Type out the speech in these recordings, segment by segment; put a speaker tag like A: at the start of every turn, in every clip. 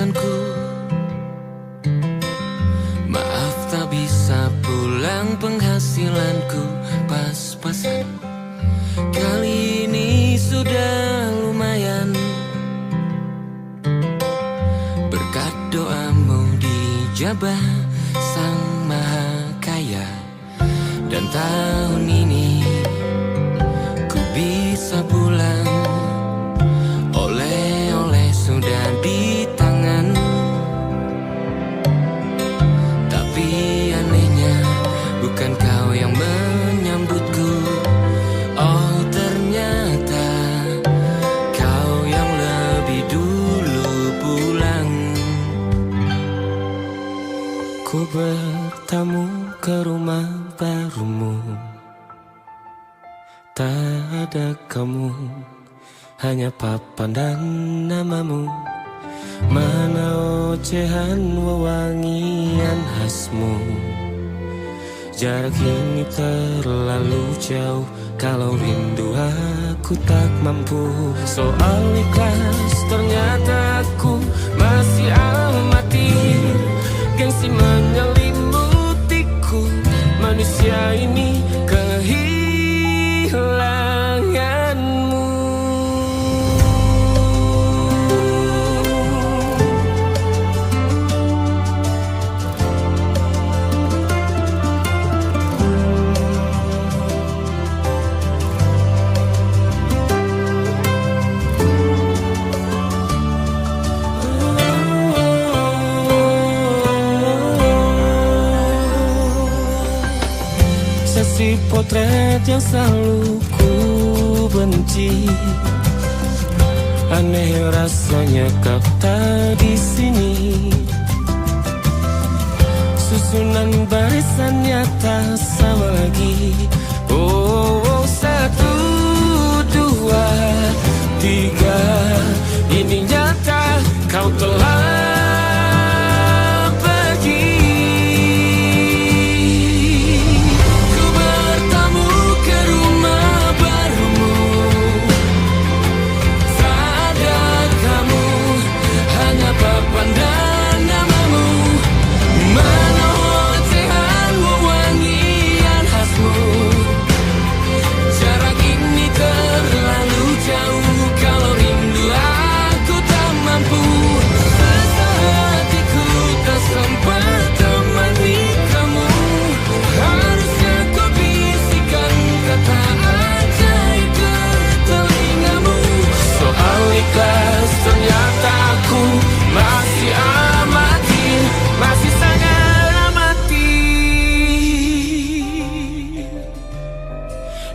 A: pesanku. Maaf tak bisa pulang, penghasilanku pas-pasan. Kali ini sudah lumayan, berkat doamu dijabah Sang Maha Kaya. Dan tahun ini ku bisa pulang, oleh-oleh sudah di tangan. Tapi anehnya bukan kau yang menyambutku. Oh ternyata kau yang lebih dulu pulang. Ku bertamu ke rumah barumu, tak ada kamu, hanya papan dan namamu. Mana ocehan wewangian khasmu. Jarak ini terlalu jauh, kalau rindu aku tak mampu. Soal ikhlas ternyata aku masih amati. Gengsi menyelimutiku, manusia ini kehilanganmu. Sesi potret yang selalu ku benci, aneh rasanya kau tak di sini. Susunan barisannya tak sama lagi. Oh, 1, 2, 3, ini nyata kau telah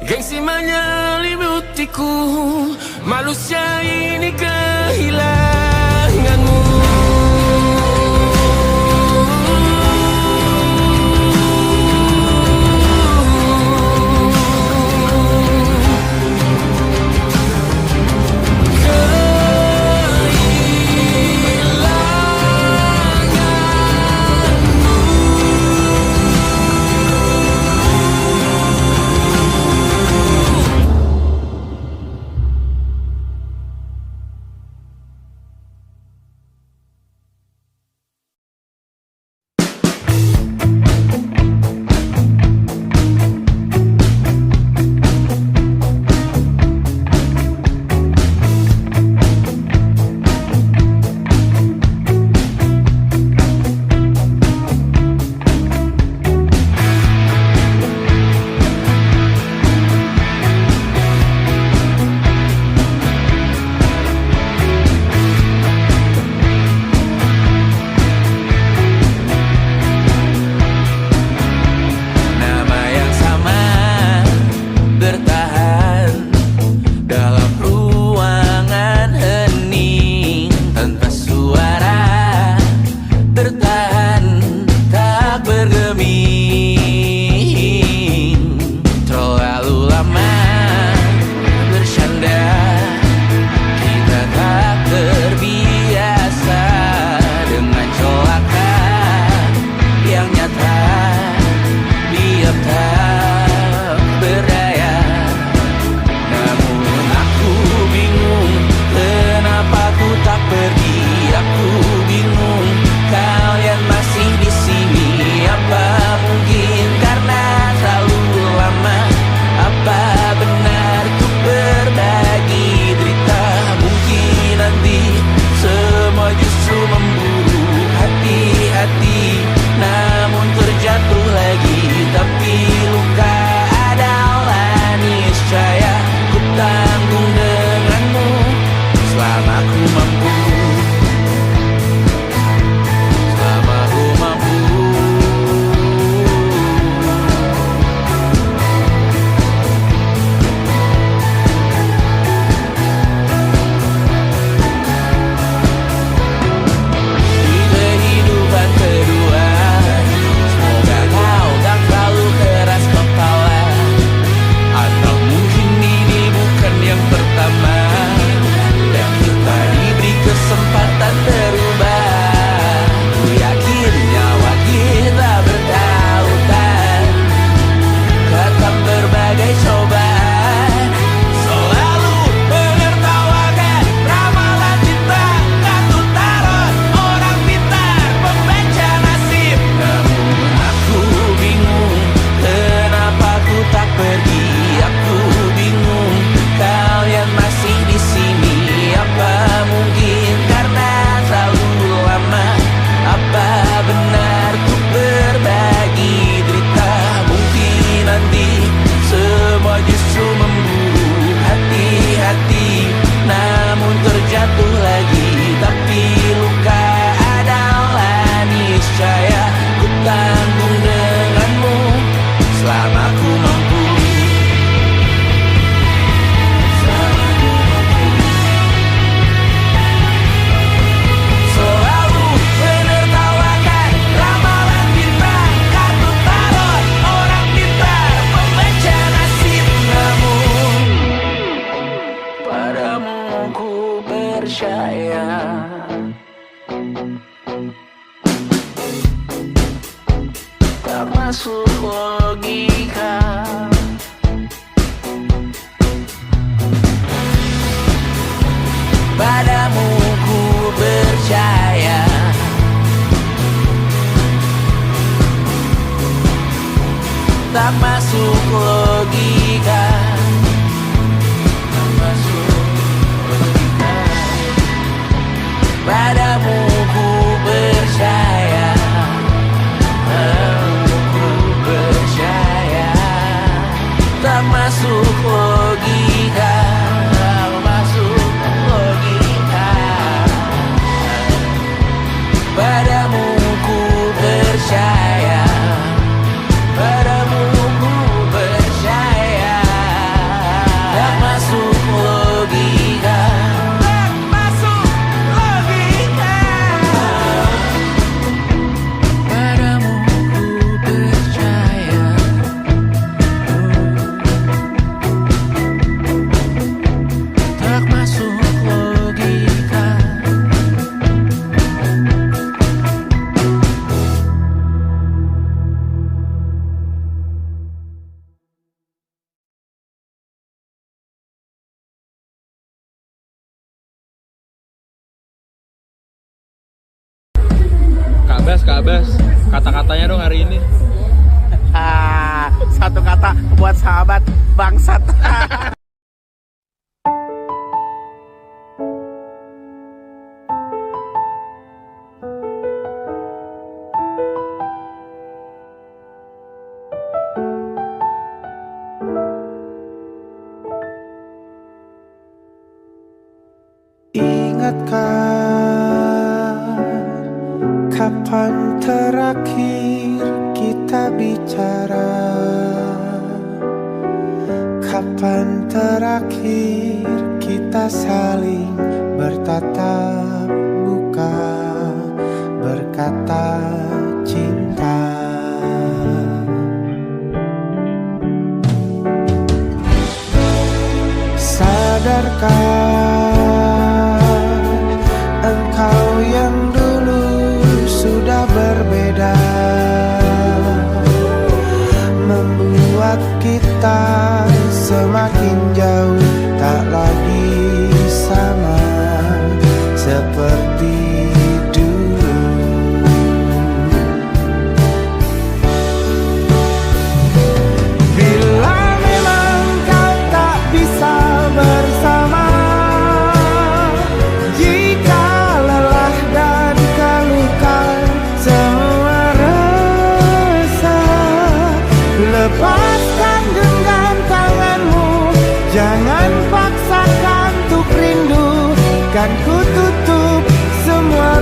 A: gengsi menyelimutiku, manusia ini kehilanganmu.
B: masuk logika. Padamu ku percaya, tak masuk logika. Tak masuk logika. Padamu ku percaya, padamu ku percaya, tak masuk logika. Tak masuk logika. Padamu ku percaya, padamu ku percaya, tak masuk logika. Tak masuk logika. Padamu ku percaya, tak masuk logika.
C: Kak Bas, kata-katanya dong hari ini.
D: Satu kata buat sahabat bangsat.
E: Ingatkah kapan terakhir kita bicara? Kapan terakhir kita saling bertatap muka, berkata cinta? Sadarkah engkau yang dulu sudah berbeda, membuat kita semakin jauh, tak lagi sama seperti dulu. Bila memang kau tak bisa bersama, jika lelah dan keluhkan semua resah, lepaskan genggam tanganmu, jangan paksakan untuk rindu, kan ku tutup semua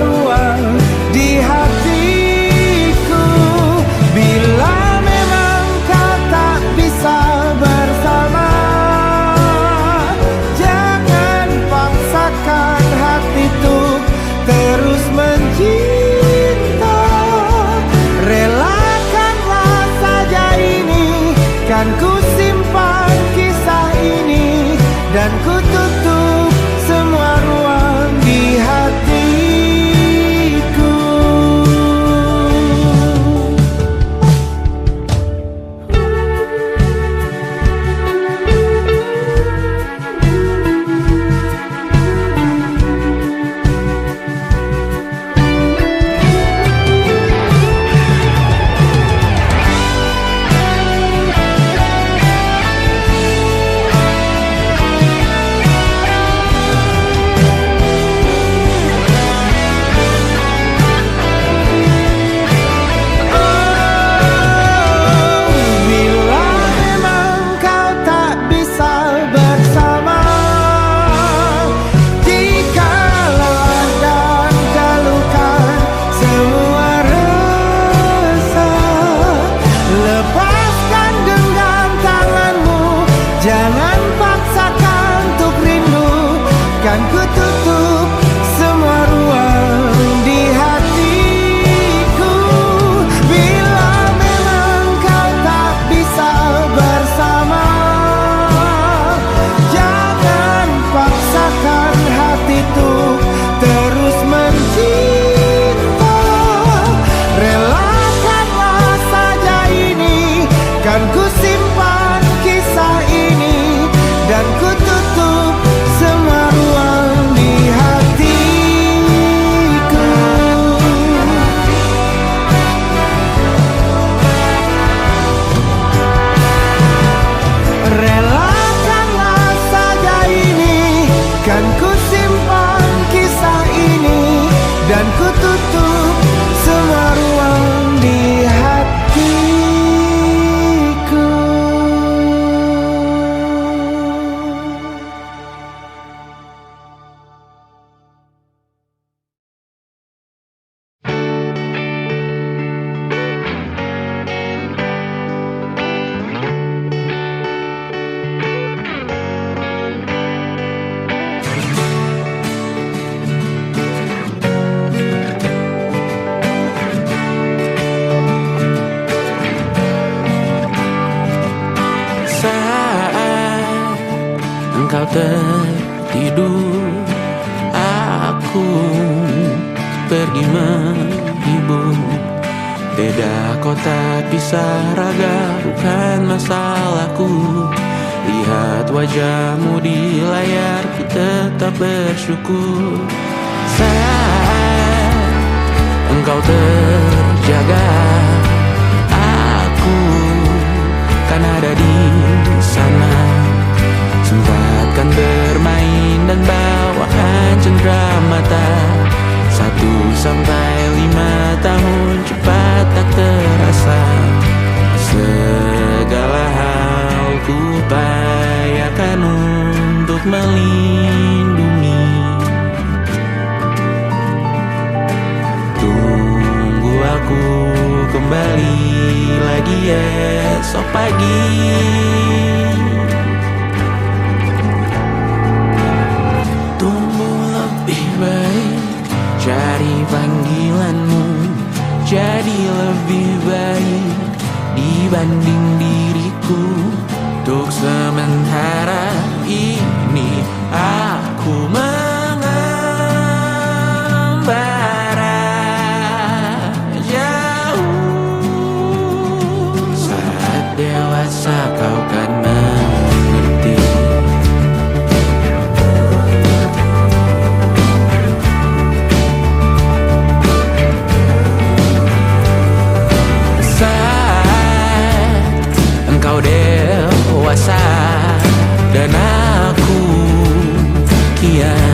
B: tertidur, aku pergi menghibur. Beda kota pisah raga bukan masalahku. Lihat wajahmu di layar, ku tetap bersyukur. Saat engkau terjaga, aku kan ada di sana. Sempatkan bermain dan bawakan cenderamata. 1-5 tahun cepat tak terasa. Segala hal ku upayakan untuk melindungi. Tunggu aku kembali lagi esok pagi. Tumbuh lebih baik, cari panggilanmu, jadi lebih baik dibanding diriku. Untuk sementara ini aku mengembara jauh. Saat dewasa kau kan mengerti. Engkau dewasa dan aku kian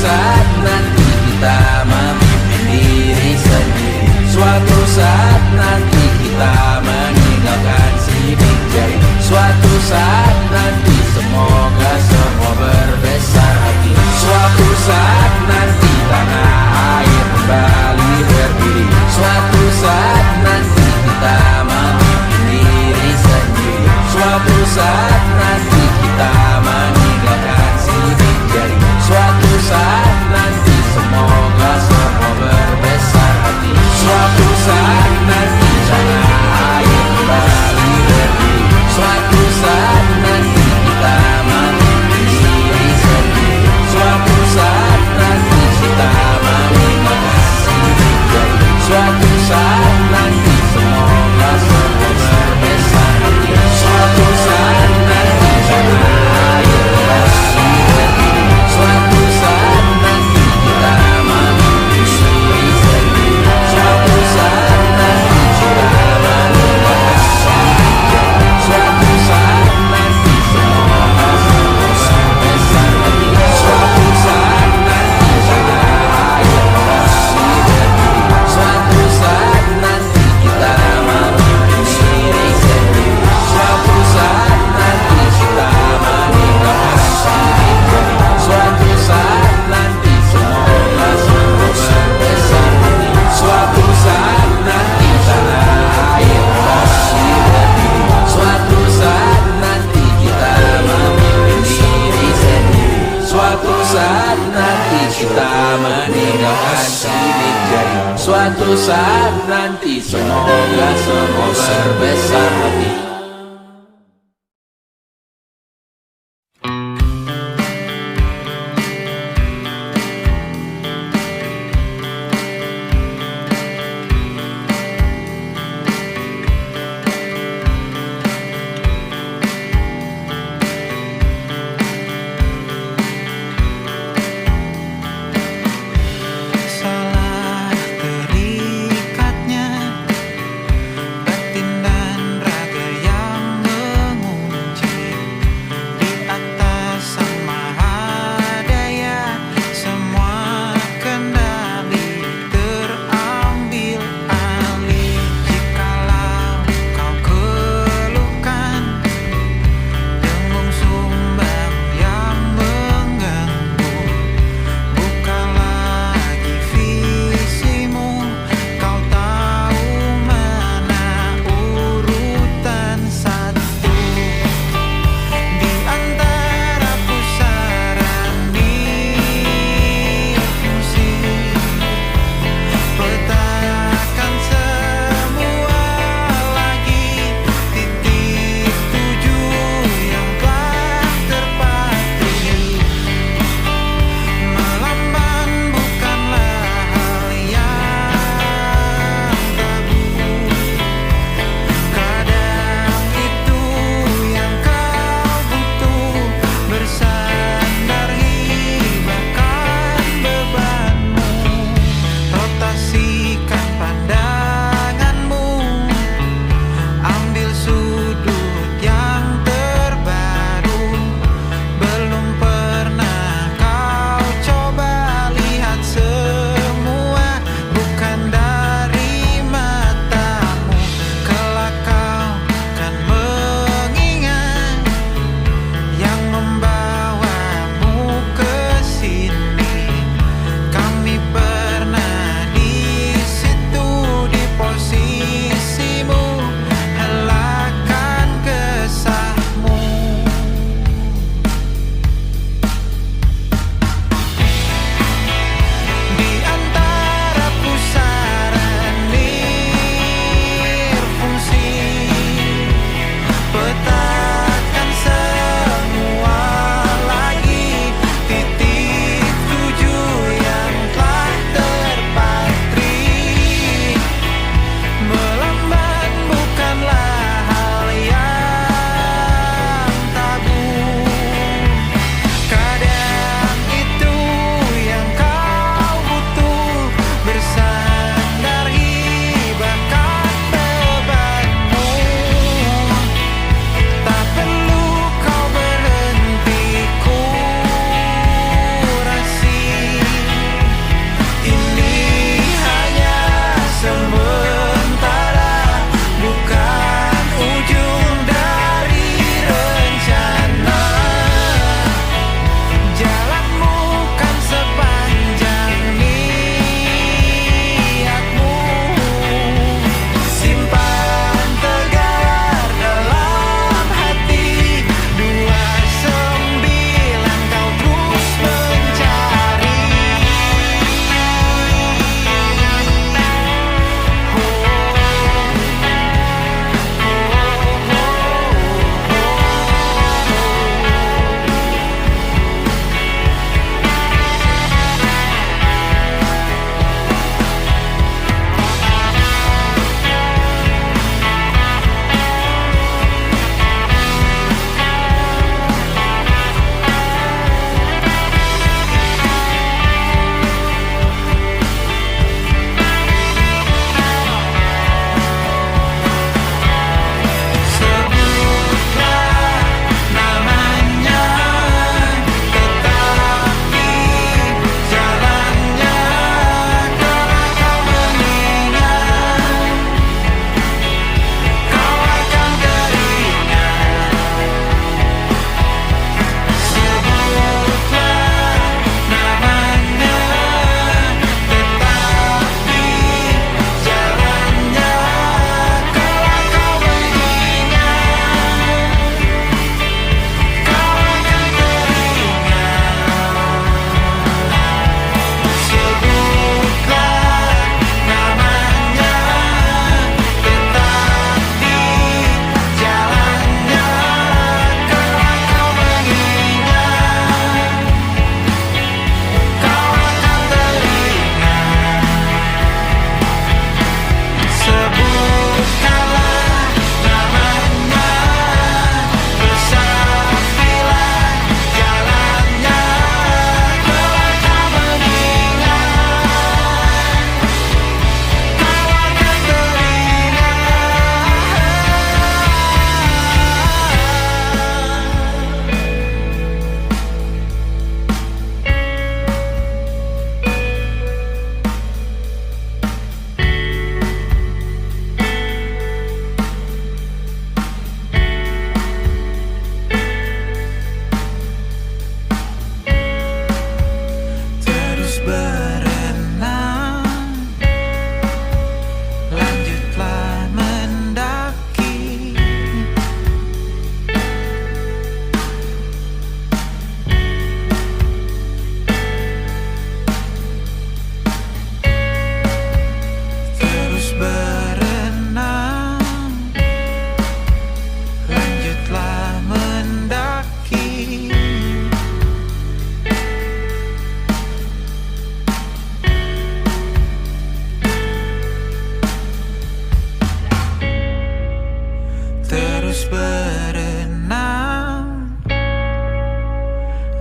F: saat nanti kita memimpin diri sendiri. Suatu saat nanti kita meninggalkan sidik jari. Suatu saat nanti semoga semua berbesar hati. Suatu saat nanti tanah air kembali berdiri. Suatu saat nanti kita memimpin diri sendiri. Suatu saat nanti kita meninggalkan sidik jari. Suatu saat nanti semoga semua berbesar hati. Suatu saat nanti tanah air kembali berdiri. Suatu saat nanti kita memimpin diri sendiri. Suatu saat nanti kita meninggalkan sidik jari. Suatu saat nanti semoga semua berbesar hati. Suatu saat nanti tanah air kembali berdiri. Suatu saat nanti kita memimpin diri sendiri. Suatu saat nanti kita meninggalkan sidik jari. Suatu saat nanti semoga semua berbesar hati. Suatu saat nanti tanah air kembali berdiri. Suatu saat nanti kita memimpin diri sendiri. Suatu saat nanti kita meninggalkan sidik jari. Suatu saat nanti semoga semua berbesar hati. Suatu saat nanti tanah air kembali berdiri. Suatu saat nanti kita memimpin diri sendiri. Suatu saat nanti kita meninggalkan sidik jari. Suatu saat nanti semoga semua berbesar hati.
E: Salah terikatnya batin dan raga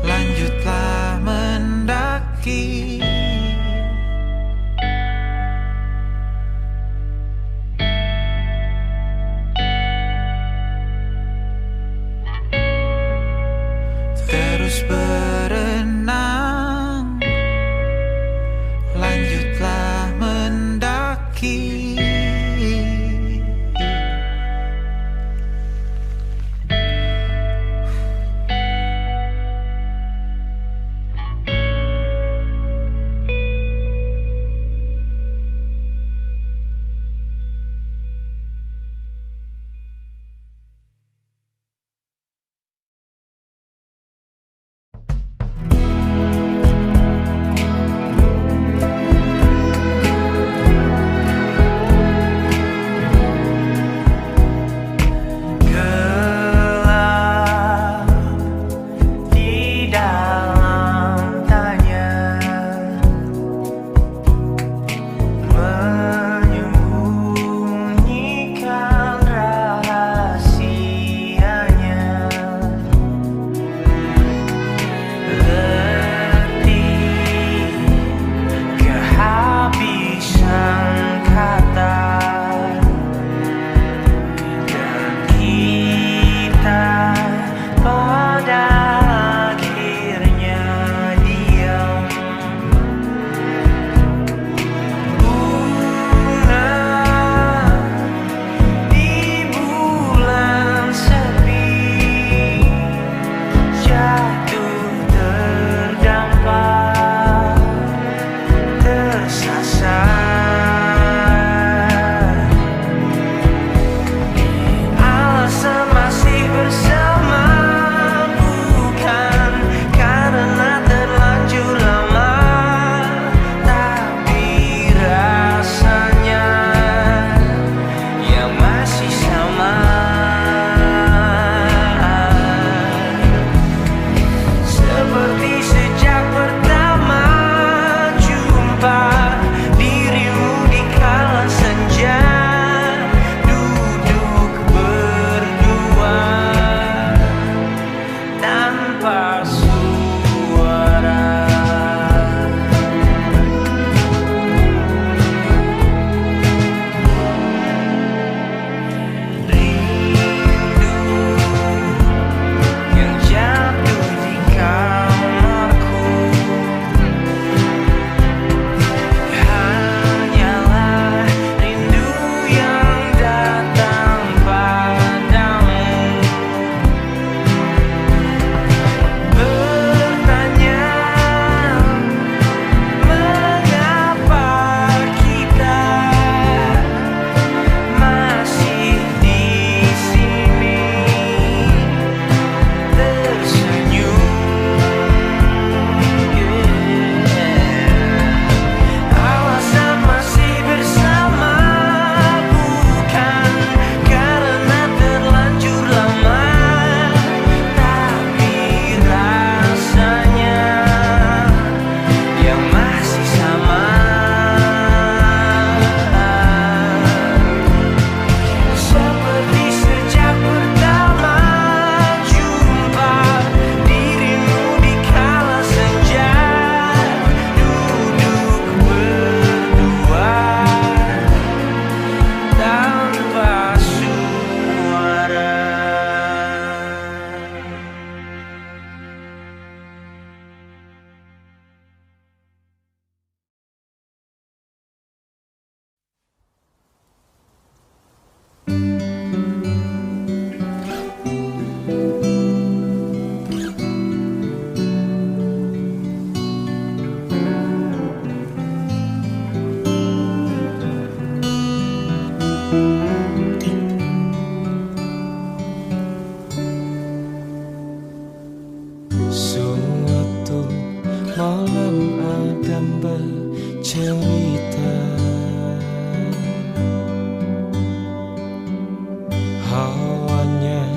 F: lanjutlah mendaki. Terus berenang, lanjutlah mendaki.
A: cerita. Hawanya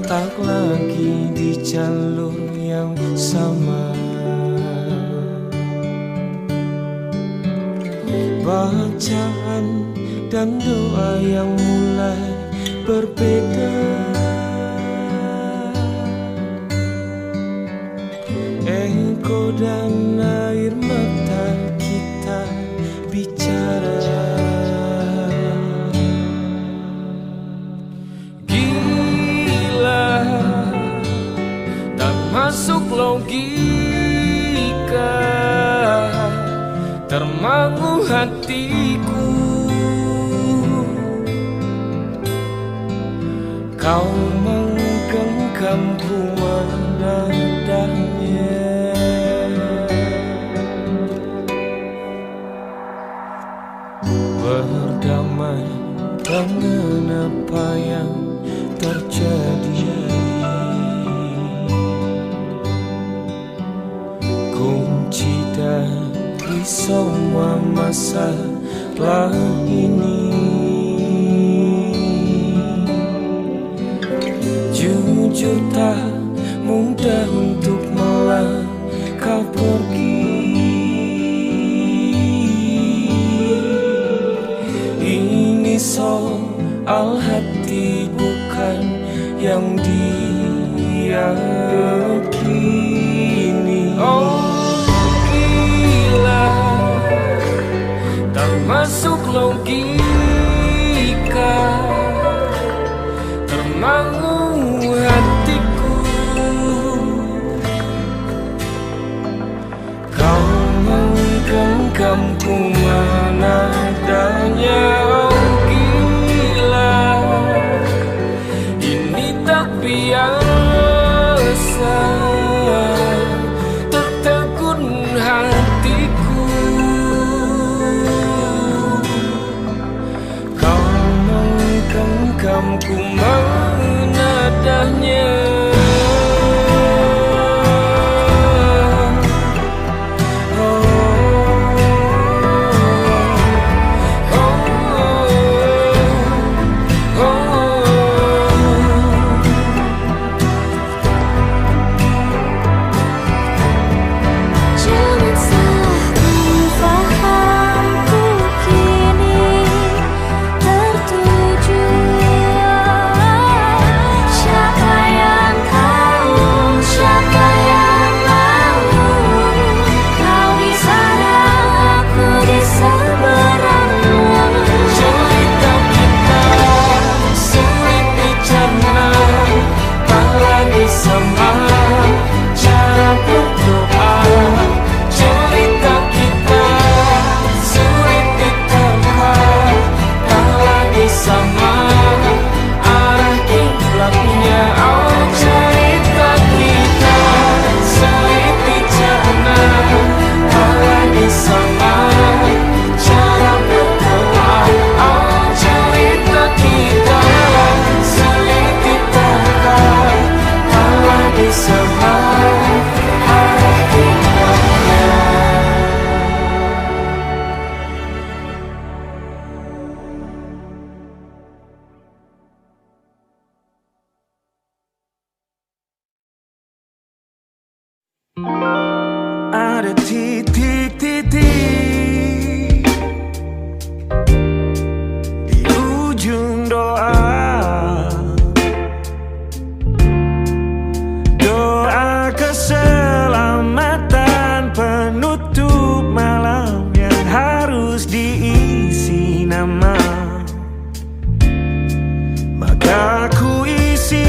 A: tak lagi di jalur yang sama. Bacaan dan doa yang mulai berbeda. menggoda air mata kita bicara. Gila, tak masuk logika, termangu hatiku. Kau menggenggamku menadahnya. Berdamai dengan apa yang terjadi, kunci dari semua masalah ini. Jujur tak mudah untuk melangkah pergi. Ini soal hati bukan yang diyakini. Oh gila, tak masuk logika, termangu hatiku. Kau menggenggamku menadanya. Oh gila, ini tak biasa, tertegun hatiku. Kau menggenggamku menadahnya.
E: Ada titik-titik di ujung doa, doa keselamatan penutup malam yang harus diisi nama. Maka ku isi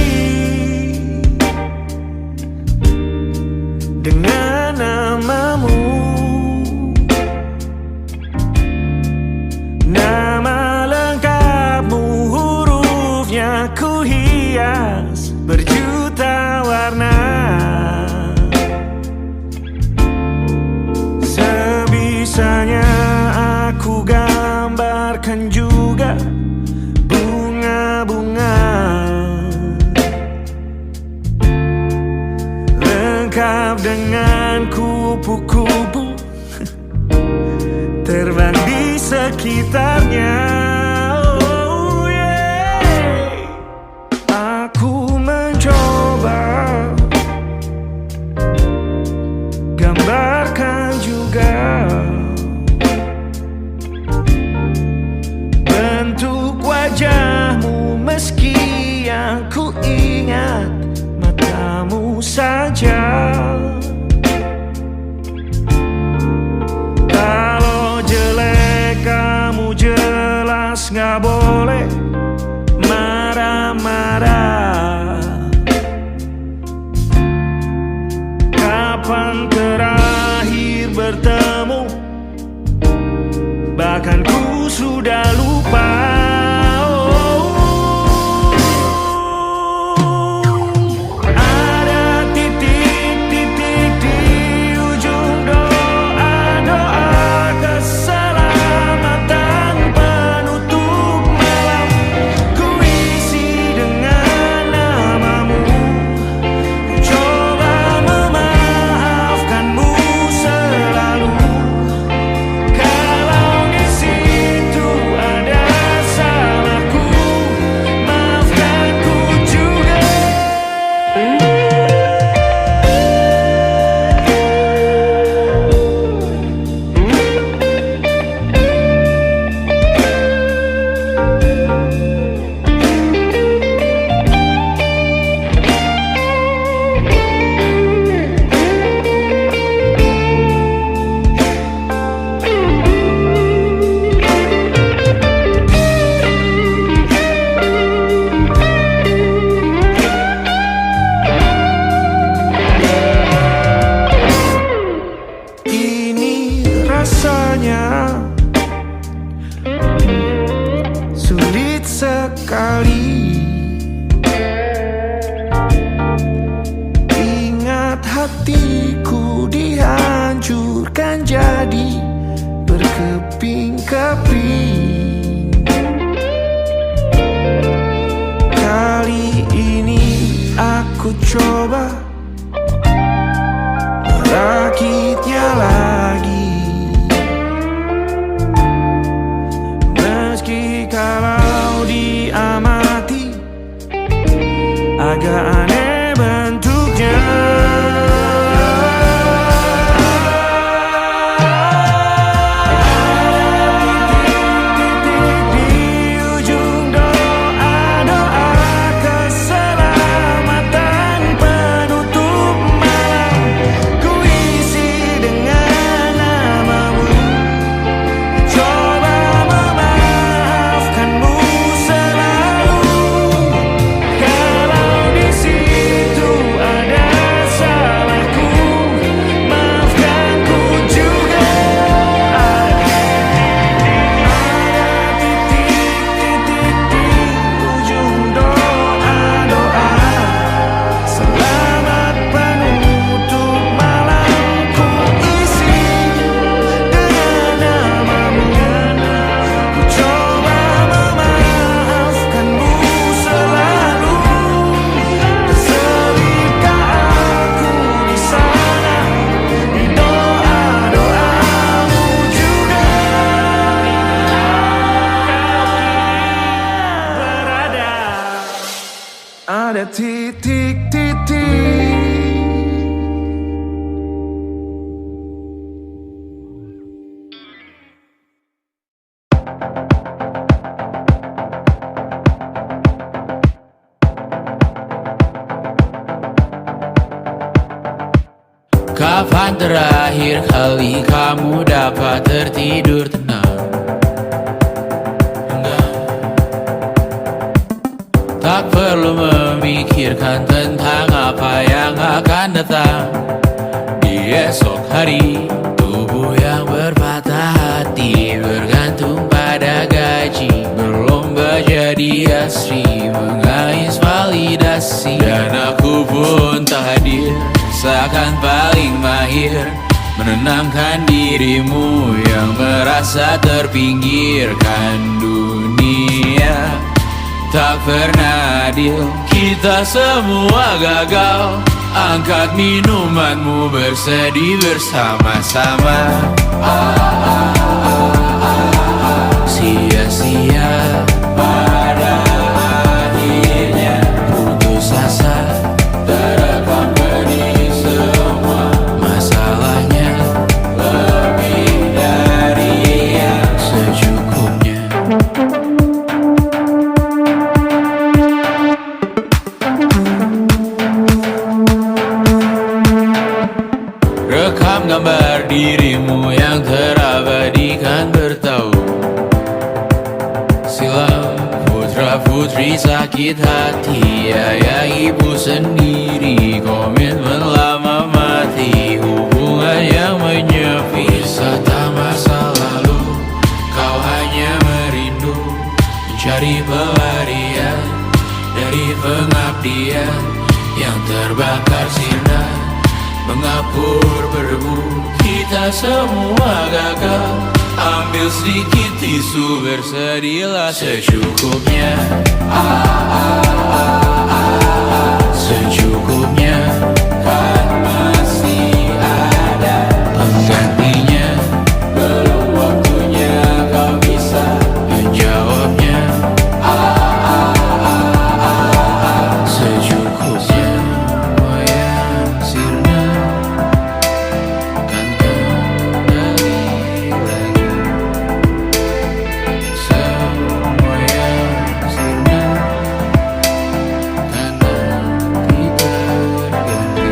E: dengan namamu, nama lengkapmu, hurufnya ku hias berjuta warna. Sebisanya aku gambarkan juga bunga-bunga, lengkap dengan kupu-kupu terbang di sekitarnya. Oh yeah. Aku mencoba gambarkan juga bentuk wajahmu, meski yang ku ingat matamu saja. kapan terakhir bertemu, bahkan ku sudah lupa. Ada titik-titik di ujung doa-doa keselamatan penutup malam. Ku isi dengan namamu, coba memaafkanmu selalu. Kalau di situ ada salahku, maafkan ku juga. Ini rasanya sulit sekali. Ingat hatiku dihancurkan jadi berkeping-keping. Kali ini aku coba merakitnya lagi, meski kalau diamati agak aneh bentuknya. Titik-titik di ujung doa-doa keselamatan penutup malam. Ku isi dengan namamu, coba memaafkanmu selalu. Kalau di situ ada salahku, maafkan ku juga. Ada titik-titik di ujung doa-doa selamat penutup malam. Ku isi dengan namamu, ku coba memaafkanmu selalu. Terselipkah aku di sana, di doa-doamu juga. Berada ada titik-titik.
B: Kapan terakhir kali kamu dapat tertidur tenang? Enggak. Tak perlu memikirkan tentang apa yang akan datang di esok hari. Tubuh yang berpatah hati bergantung pada gaji, berlomba jadi asri, mengais validasi. Dan aku pun tak hadir, seakan paling mahir menenangkan dirimu yang merasa terpinggirkan dunia. Tak pernah adil, kita semua gagal. Angkat minumanmu, bersedih bersama-sama. Sia-sia pada akhirnya putus asa, terekam benih semua. Masalahnya lebih dari yang secukupnya. Rekam gambar dirimu yang terabadikan bertahun silam. Putra-putri sakit hati, ayah ibu sendiri, komitmen lama mati. pengabdian yang terbakar sinar, mengapur berdebu. Kita semua gagal. Ambil sedikit tisu, bersedihlah secukupnya. Secukupnya, kan masih ada penggantinya. Belum waktunya kau bisa menjawabnya. Secukupnya, wayang sirna kan kembali lagi. Semua yang sirna kan nanti berganti.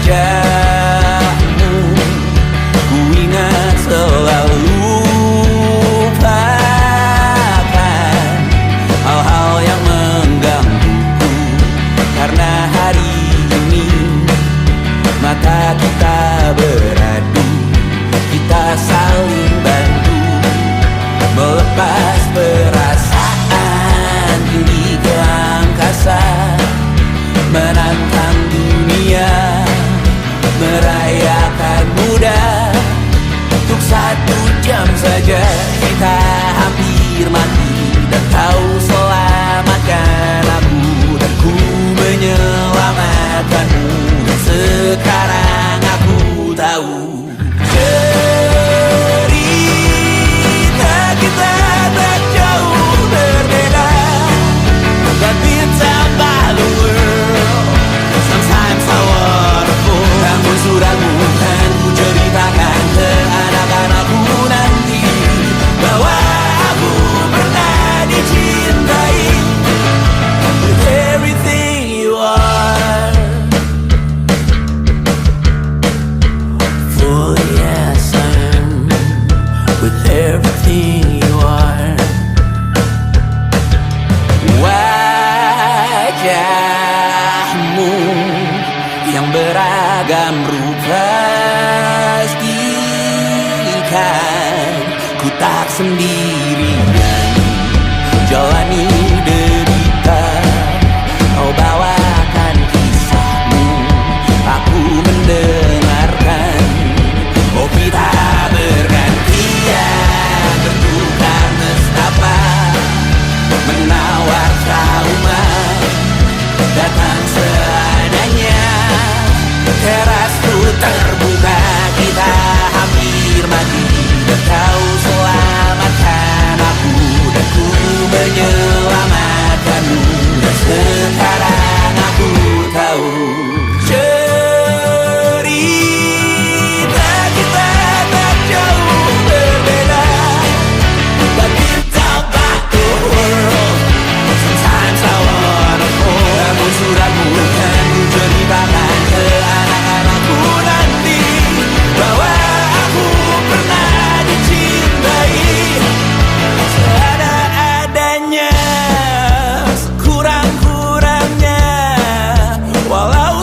B: Wajahmu ku ingat selalu, lupakan hal-hal yang menggangguku. Karena hari ini mata kita beradu, kita saling bantu melepas perasaan tinggi ke angkasa, menantang dunia, merayakan muda. Untuk 1 jam saja kita hampir mati, dan kau selamatkan aku, dan ku menyelamatkanmu. Dan sekarang aku tahu cerita kita tak jauh berbeda, but it's about the world. Sometimes I wanna fall. Namun suratmu kan ku ceritakan ke anak-anakku nanti, bahwa aku pernah dicintai with everything you are. For yes, I'm with everything you are. Wajahmu yang beragam rupa, pastikan ku tak sendirian jalani derita. Kau bawakan kisahmu, aku mendengarkan. Oh, kita bergantian, bertukar nestapa, menawar trauma, datang seadanya. Terasku terbuka, kita hampir mati, dan kau selamatkan aku, dan ku menyelamatkanmu. Dan sekarang aku tahu cerita kita tak jauh berbeda, but it's about the world. Sometimes I wanna fall. Namun suratmu kan ku ceritakan ke anak-anakku nanti, bahwa aku pernah dicintai seada-adanya, sekurang-kurangnya. Walau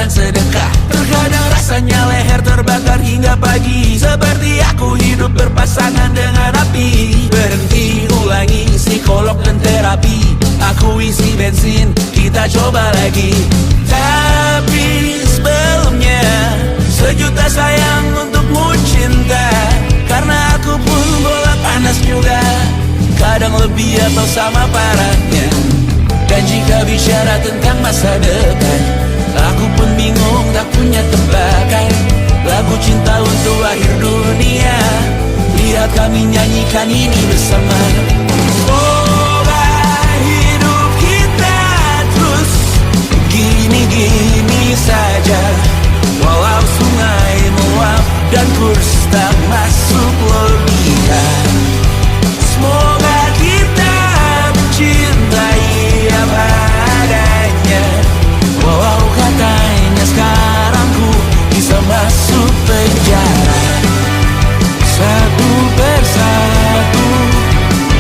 G: dan sedekah. Terkadang rasanya leher terbakar hingga pagi, seperti aku hidup berpasangan dengan api. Berhenti, ulangi psikolog dan terapi. Aku isi bensin, kita coba lagi. Tapi sebelumnya, sejuta sayang untukmu cinta. Karena aku pun bola panas juga, kadang lebih atau sama parahnya. Dan jika bicara tentang masa depan, aku pun bingung tak punya tebakan. Lagu cinta untuk akhir dunia, lihat kami nyanyikan ini bersama. Semoga hidup kita terus gini-gini saja, walau sungai meluap dan kurs tak masuk logika. Semoga kita mencintai apa adanya, walau katanya sekarang ku bisa masuk penjara. Satu persatu,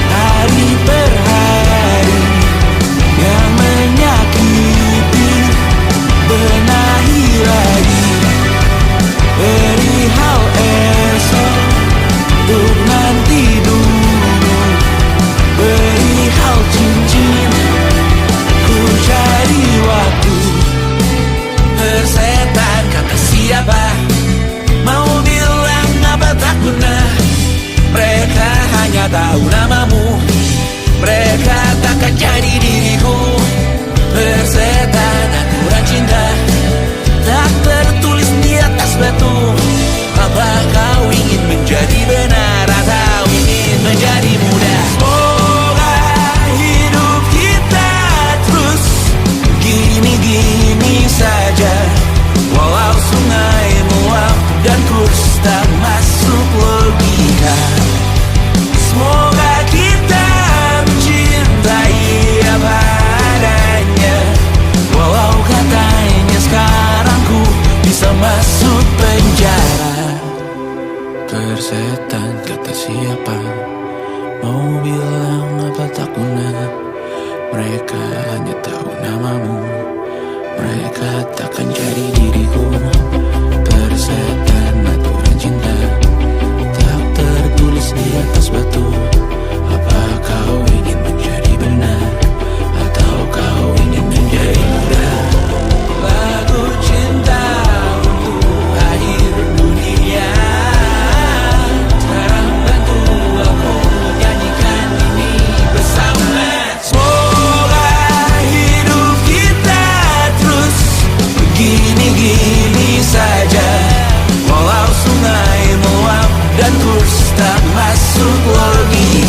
G: hari per hari, yang menyakiti benahi lagi. Perihal esok, untuk nanti dulu. Perihal cincin, ku cari waktu. Persetan kata siapa, mau bilang apa tak guna. Mereka hanya tahu namamu, mereka takkan jadi diriku. Persetan aturan cinta, tak tertulis di atas batu. Apa kau ingin menjadi benar atau ingin menjadi muda? Semoga hidup kita terus gini-gini saja, walau sungai meluap dan kurs tak masuk logika. Semoga kita mencintai apa adanya, walau katanya sekarang ku bisa masuk penjara. Persetan kata siapa, mau bilang apa tak guna. Mereka hanya tahu namamu, mereka takkan jadi diriku. Persetan aturan cinta, tak tertulis di atas batu. Apa kau ingin menjadi benar atau kau ingin menjadi muda? Lagu cinta untuk akhir dunia, sekarang bantu aku nyanyikan ini bersama. Semoga hidup kita terus gini-gini saja, walau sungai meluap dan kurs tak masuk logika.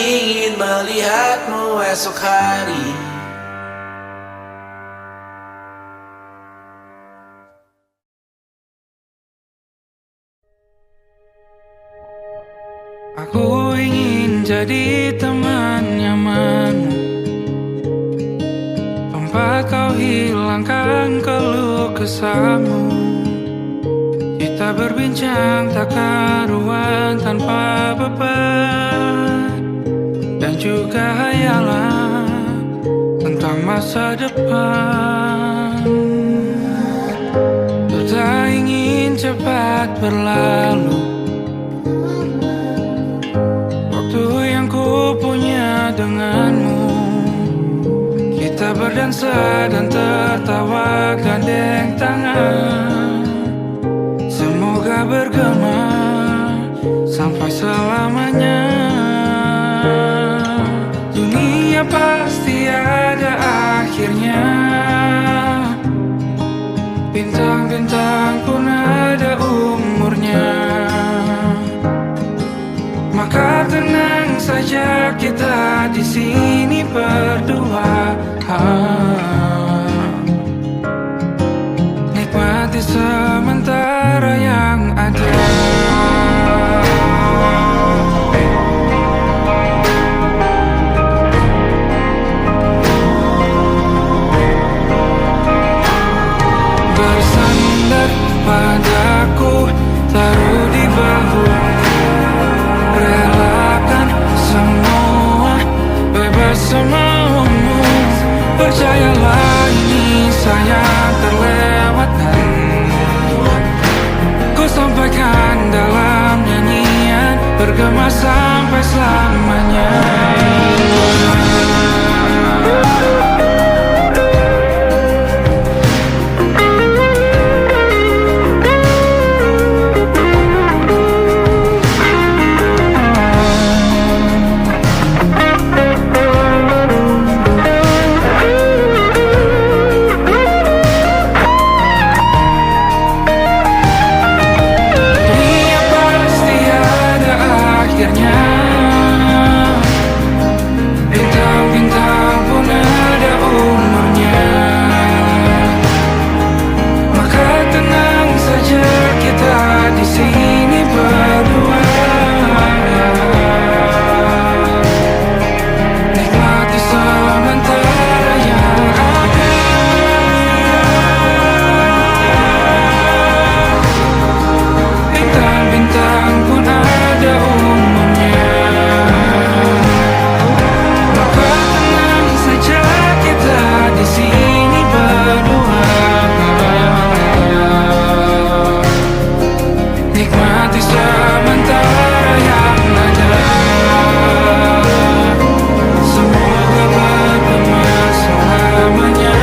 G: ingin melihatmu esok hari.
E: Aku ingin jadi teman nyamanmu, tempat kau hilangkan keluh kesahmu. Kita berbincang tak karuan tanpa beban, dan juga hayalan tentang masa depan. Ku tak ingin cepat berlalu waktu yang ku punya denganmu. Kita berdansa dan tertawa gandeng tangan, semoga bergema sampai selamanya. Dunia pasti ada akhirnya, bintang-bintang pun ada umurnya. Maka tenang saja kita di sini berdua, nikmati sementara yang ada. Bersandar padaku, taruh di bahu, relakan semua, bebas semaumu. Percayalah ini sayang terlewatkan, ku sampaikan dalam nyanyian, bergema sampai selamanya. Bintang-bintang pun ada umurnya, maka tenang saja kita di sini berdua, nikmati sementara yang ada. Bintang-bintang pun ada umurnya, di sini berdua, nikmati sementara yang ada. Semoga bergema selamanya.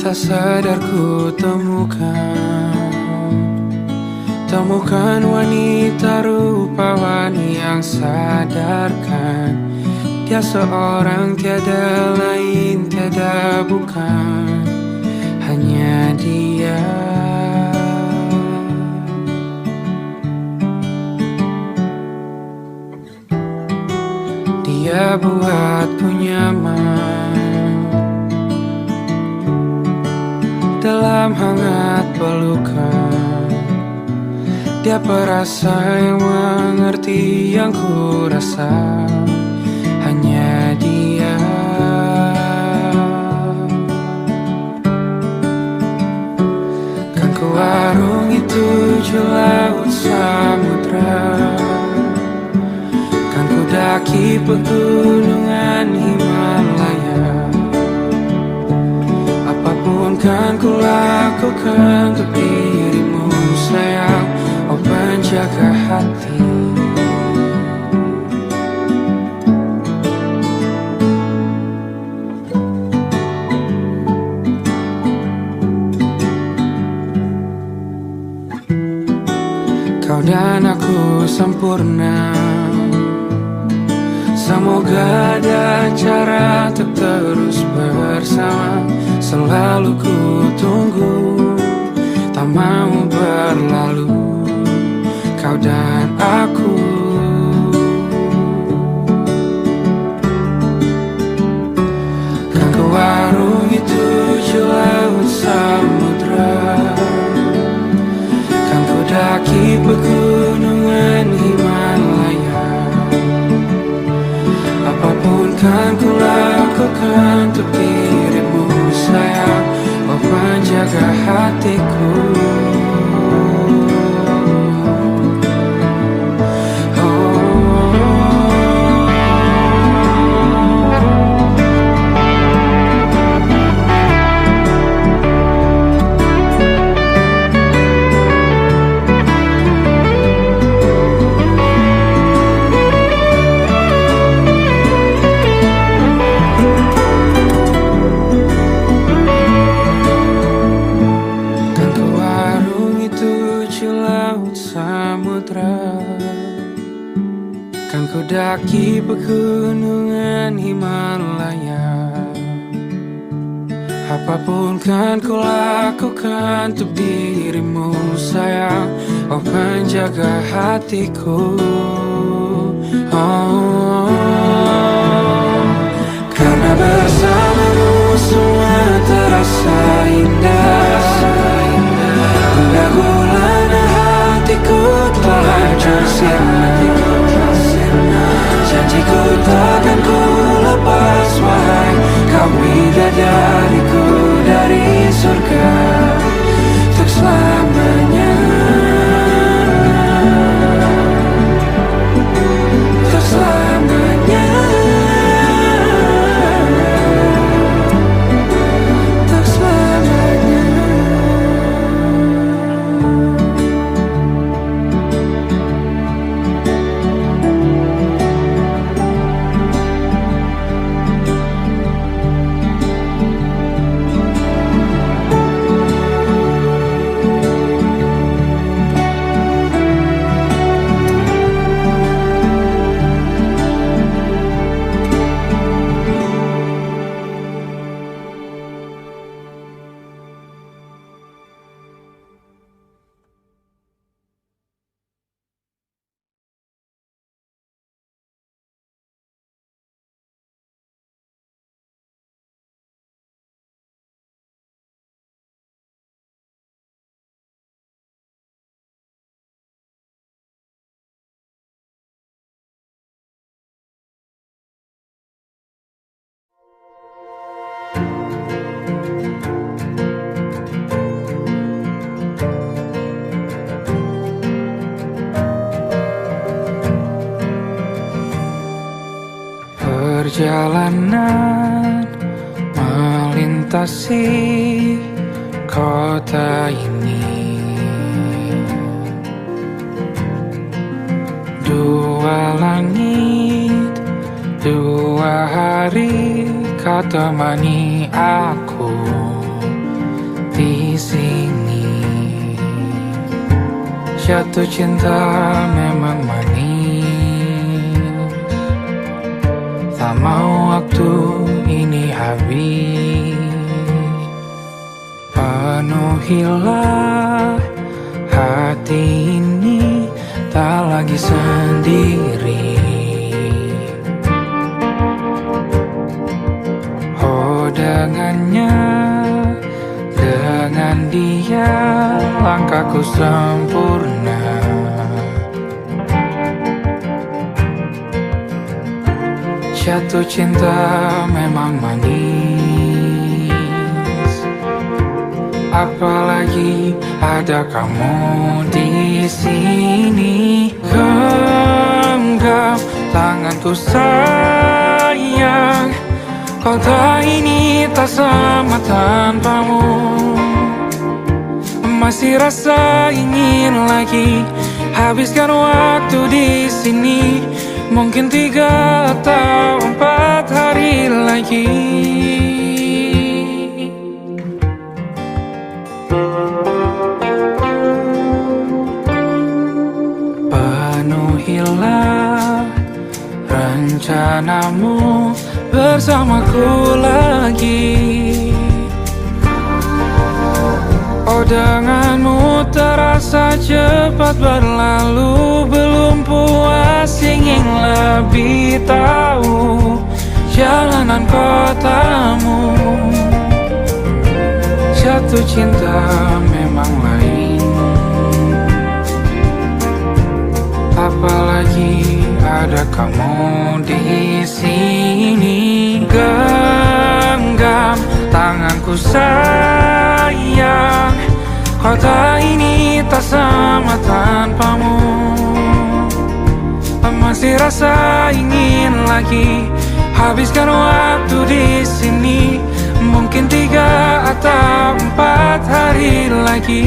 E: Tak sadar ku temukan wanita rupawan yang sadarkan dia seorang, tiada lain, tiada bukan, hanya dia. Dia buatku nyaman dalam hangat pelukan. Dia perasa yang mengerti yang ku rasa, hanya dia. Kan ku arungi 7 laut samudra, kan ku daki pegunungan Himalaya.
A: Apapun kan ku lakukan untuk dirimu sayang, oh penjaga hati. Kau dan aku sempurna, semoga ada cara untuk terus bersama. Selalu ku tunggu, tak mau berlalu, kau dan aku. Kan ku warungi 7 laut samudra, kan ku daki pegunungan Himalaya. Apapun kan ku lakukan untuk dirimu sayang, oh penjaga hatiku. Kan ku daki pegunungan Himalaya. Apapun kan ku lakukan untuk dirimu sayang, oh penjaga hatiku. Oh, karena bersamamu semua terasa indah. Gundah gulana hatiku telah hancur sirna. Janjiku takkan ku lepas, wahai kau bidadariku dari surga untuk selamanya, untuk selamanya, untuk selamanya. Perjalanan melintasi kota ini, 2 langit, 2 hari kau temani aku di sini. Jatuh cinta memang manis, tak mau waktu ini habis. Penuhilah hati ini, tak lagi sendiri. Oh dengannya, dengan dia langkahku sempurna. Jatuh cinta memang manis, apalagi ada kamu di sini. Genggam tanganku sayang, Kota ini tak sama tanpamu. Masih rasa ingin lagi habiskan waktu di sini. Mungkin 3 atau 4 hari lagi. Penuhilah rencanamu bersamaku lagi. Oh, denganmu terasa cepat berlalu. Belum puas ingin lebih tahu jalanan kotamu. Jatuh cinta memang lain, apalagi ada kamu di sini. Genggam tanganku sayang, kota ini tak sama tanpamu. Masih rasa ingin lagi habiskan waktu di sini. Mungkin 3 atau 4 hari lagi.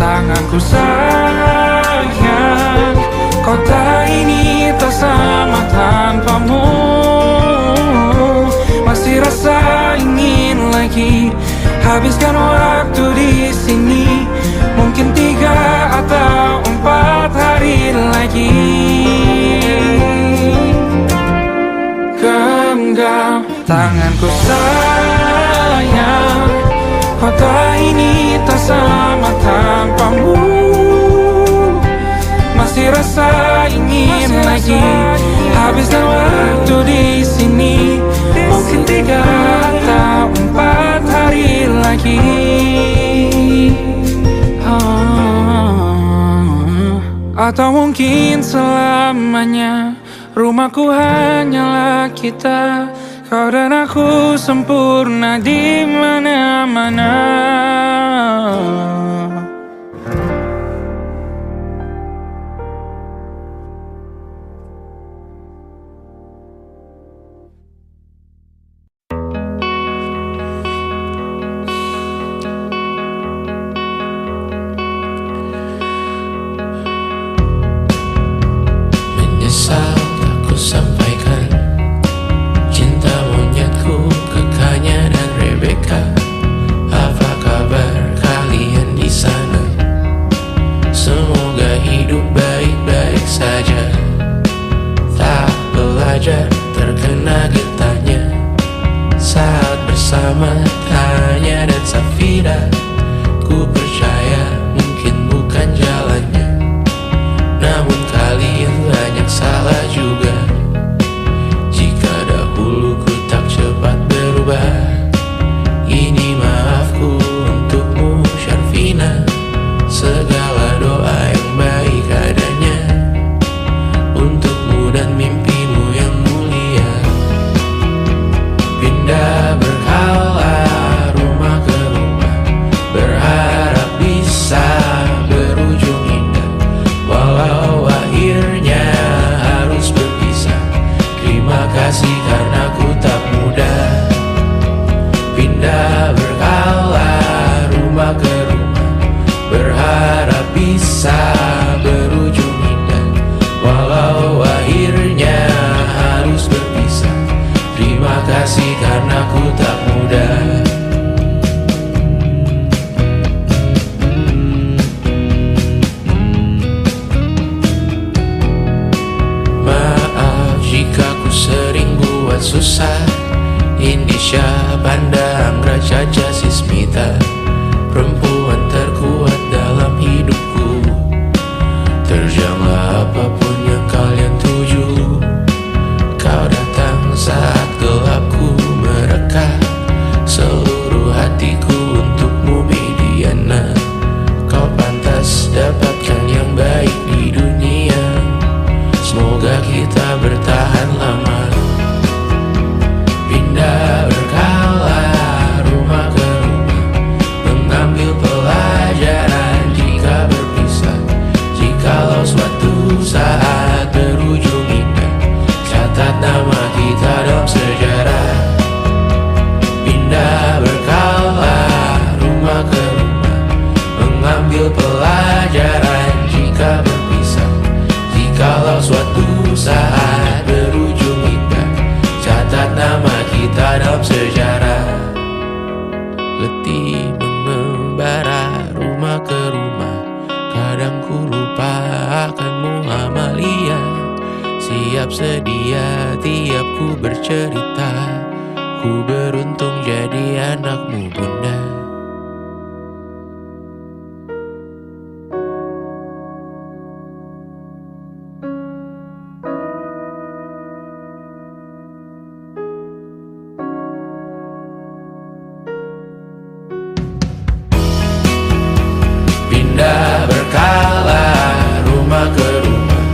A: Tanganku sayang, kota ini tak sama tanpamu. Masih rasa ingin lagi habiskan waktu di sini. Mungkin 3 atau 4 hari lagi. Genggam tanganku sayang, kota ini tak sama tanpamu. Masih rasa ingin lagi habiskan waktu di sini. Mungkin 3 atau 4 hari lagi. Atau mungkin selamanya. Rumahku hanyalah kita, kau dan aku sempurna di mana-mana.
B: Menyesal aku sampaikan cinta monyetku ke Kanya dan Rebecca. Apa kabar kalian di sana? Semoga hidup baik-baik saja. Tak belajar terkena getahnya saat bersama Tanya dan Safira. Ku percaya mungkin bukan jalannya, namun kalian banyak salah juga. Jika dahulu ku tak cepat berubah, ini maafku untukmu Syarfina. Segala doa yang baik adanya untukmu dan mimpimu yang mulia. Pindah berkala rumah ke rumah, berharap bisa berujung indah. Walau akhirnya harus berpisah, terima kasih karena ku tak mudah. Pindah berkala rumah ke rumah, berharap bisa berujung indah. Walau akhirnya harus berpisah, terima kasih karena ku tak mudah. Maaf jika ku sering buat susah. Indisha, Banda, Anggra, Caca, Sismita, perempuan terkuat dalam hidupku. Terjanglah apapun yang kalian tuju. Kau datang saat
A: seluruh hatiku untukmu Mediana. Kau pantas dapatkan yang baik di dunia. Semoga kita bertahan lama. Pindah berkala rumah ke rumah, mengambil pelajaran jika berpisah. Jikalau suatu saat berujung indah, catat nama kita dalam sejarah. Pindah berkala rumah ke rumah, mengambil pelajaran jika berpisah. Jikalau suatu saat berujung indah, catat nama kita dalam sejarah. Letih mengembara rumah ke rumah, kadang ku lupa akanmu Amalia. Siap sedia tiap ku bercerita, ku beruntung jadi anakmu bunda. Pindah berkala rumah ke rumah,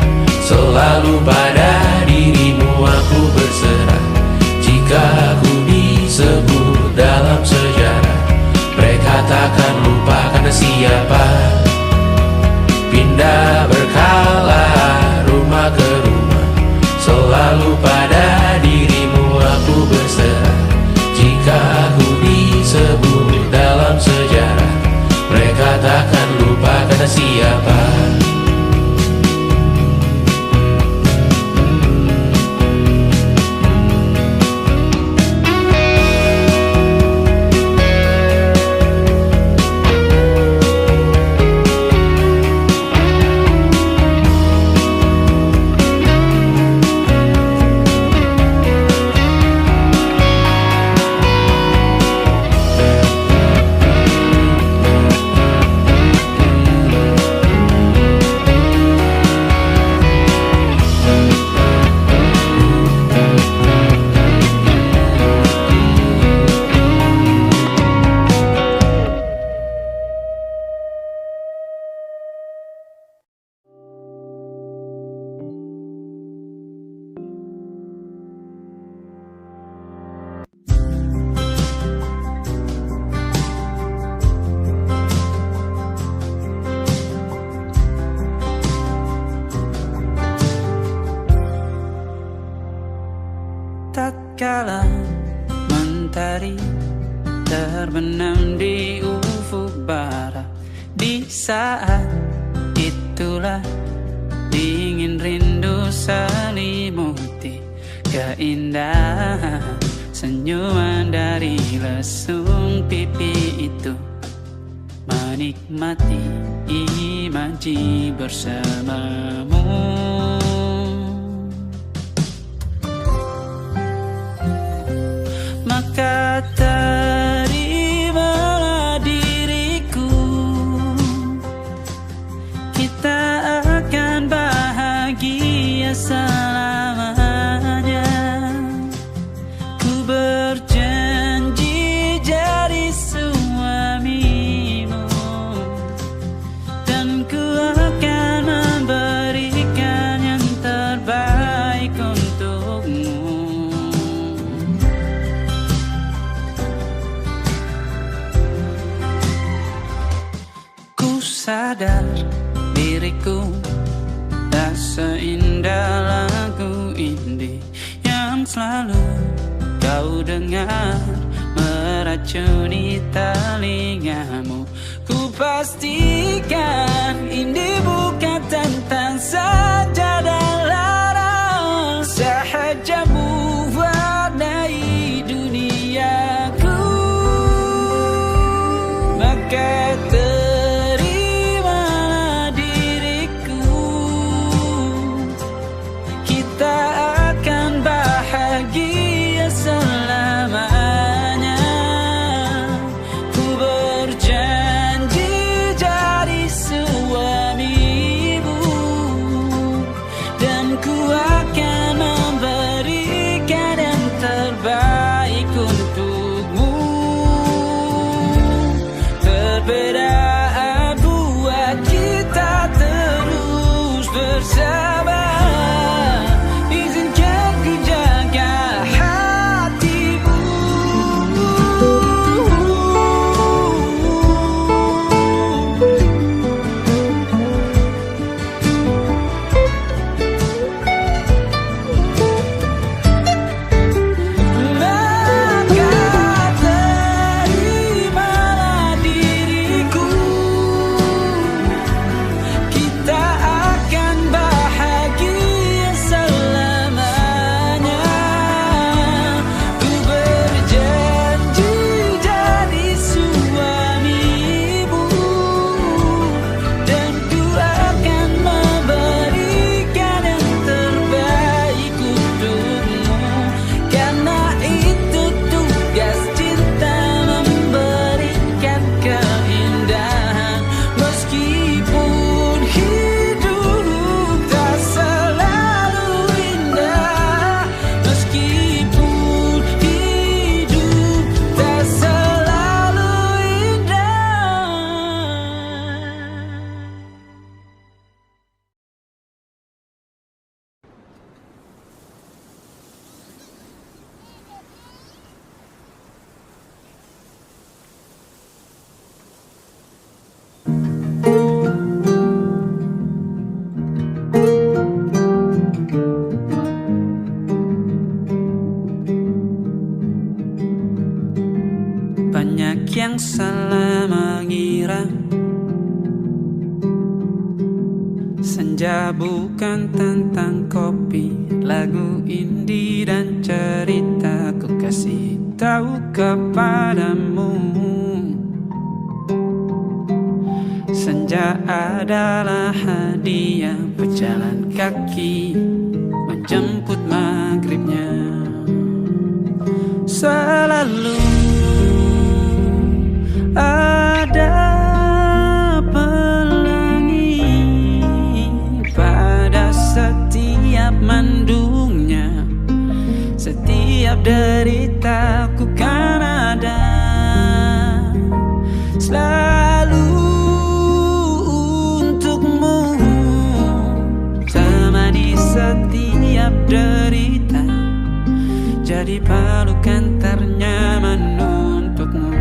A: selalu pada dirimu aku berserah. Jika aku disebut dalam sejarah, mereka takkan lupa karena siapa. Pindah berkala rumah ke rumah, selalu pada dirimu aku berserah. Jika aku disebut dalam sejarah, mereka takkan lupa karena siapa.
E: Tatkala mentari terbenam di ufuk barat, di saat itulah dingin rindu selimuti keindahan senyuman dari lesung pipi itu. Menikmati imaji bersamamu. Maka terimalah diriku, kita akan bahagia selamanya. Ku berjanji jadi suamimu, dan ku akan memberikan yang terbaik untukmu. Sadar diriku tak seindah lagu indie yang selalu kau dengar meracuni telingamu. Ku pastikan ini bukan tentang sajadah larang, sahaja mewarnai duniaku. Maka ku
A: banyak yang salah mengira senja bukan tentang kopi, lagu indie dan cerita. Ku kasih tahu kepadamu, senja adalah hadiah pejalan kaki menjemput maghribnya. Selalu ada pelangi pada setiap mendungnya, setiap deritaku kan ada selalu untukmu, temani setiap derita, jadi pelukan ternyaman untukmu.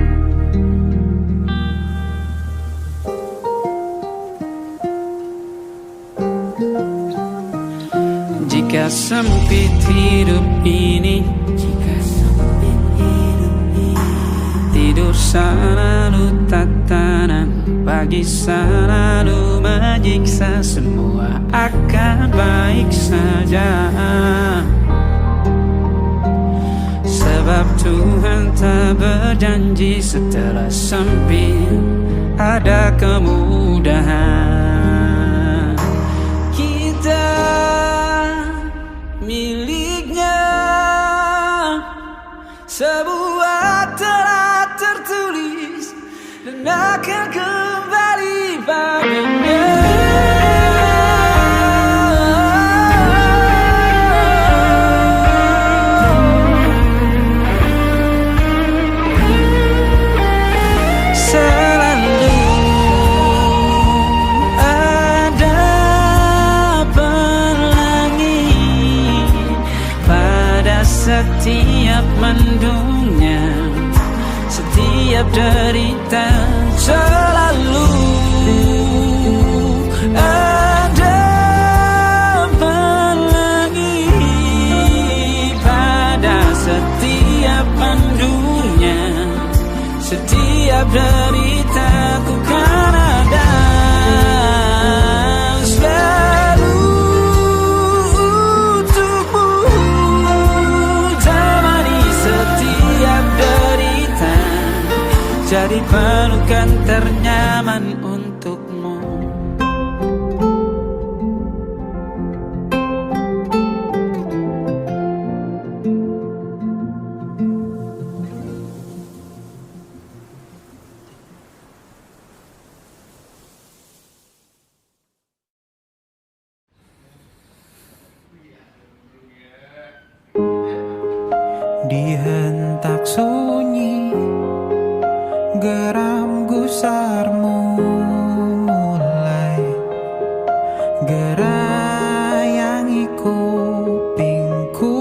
A: Jika sempit hidup ini, tidur selalu tatanan, pagi selalu menyiksa, semua akan baik saja. Sebab Tuhan tak berjanji setelah sempit ada kemudahan. Kita miliknya, sebuah telah tertulis dan akan kembali padanya. Setiap mendungnya, setiap derita, selalu ada pelangi pada setiap mendungnya, setiap derita ku kan ada selalu untukmu, jadi pelukan ternyaman untukmu.
F: Di hentak sunyi, geram gusarmu mulai gerayangi kupingku,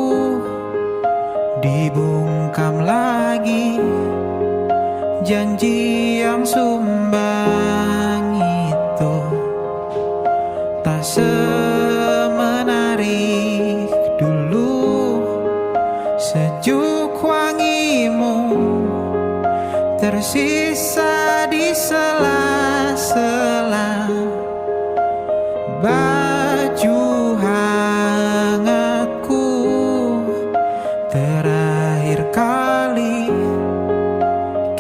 F: dibungkam lagi janji yang sumbang itu, tak semenarik dulu. Sejuk wangimu tersisa di sela-sela baju hangatku. Terakhir kali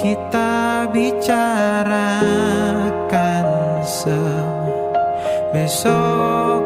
F: kita bicarakan besok